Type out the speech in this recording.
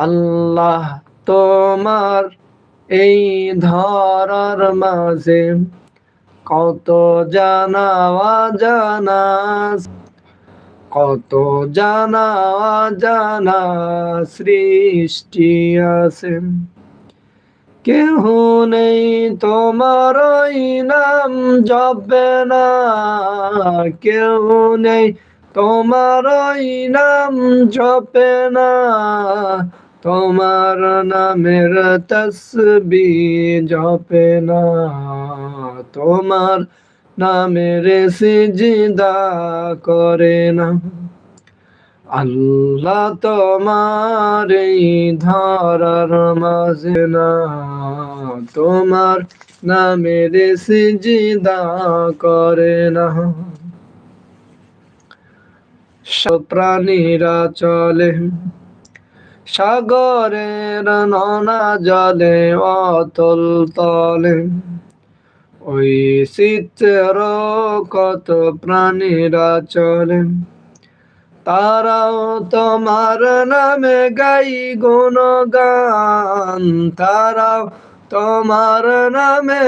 আল্লাহ তোমার এই ধরার মাঝে কত জানা অজানা, কত জানা অজানা সৃষ্টি আছে। কেহ নেই তোমার ওই নাম জপে না, কেউ নেই তোমার ওই নাম জপে না, তোমার নামের তসবিহ জপে না, তোমার নামের সিজদা করে না। আল্লাহ তোমার এই ধরার মাঝে না, তোমার নামের সিজদা করে না। সব প্রাণীরা চলে সাগরের নোনা জলে অতল তলে, ওই চিত্র কত প্রাণীরা চলে, তারাও তোমার নামে গাই গুণগান, তারাও তোমার নামে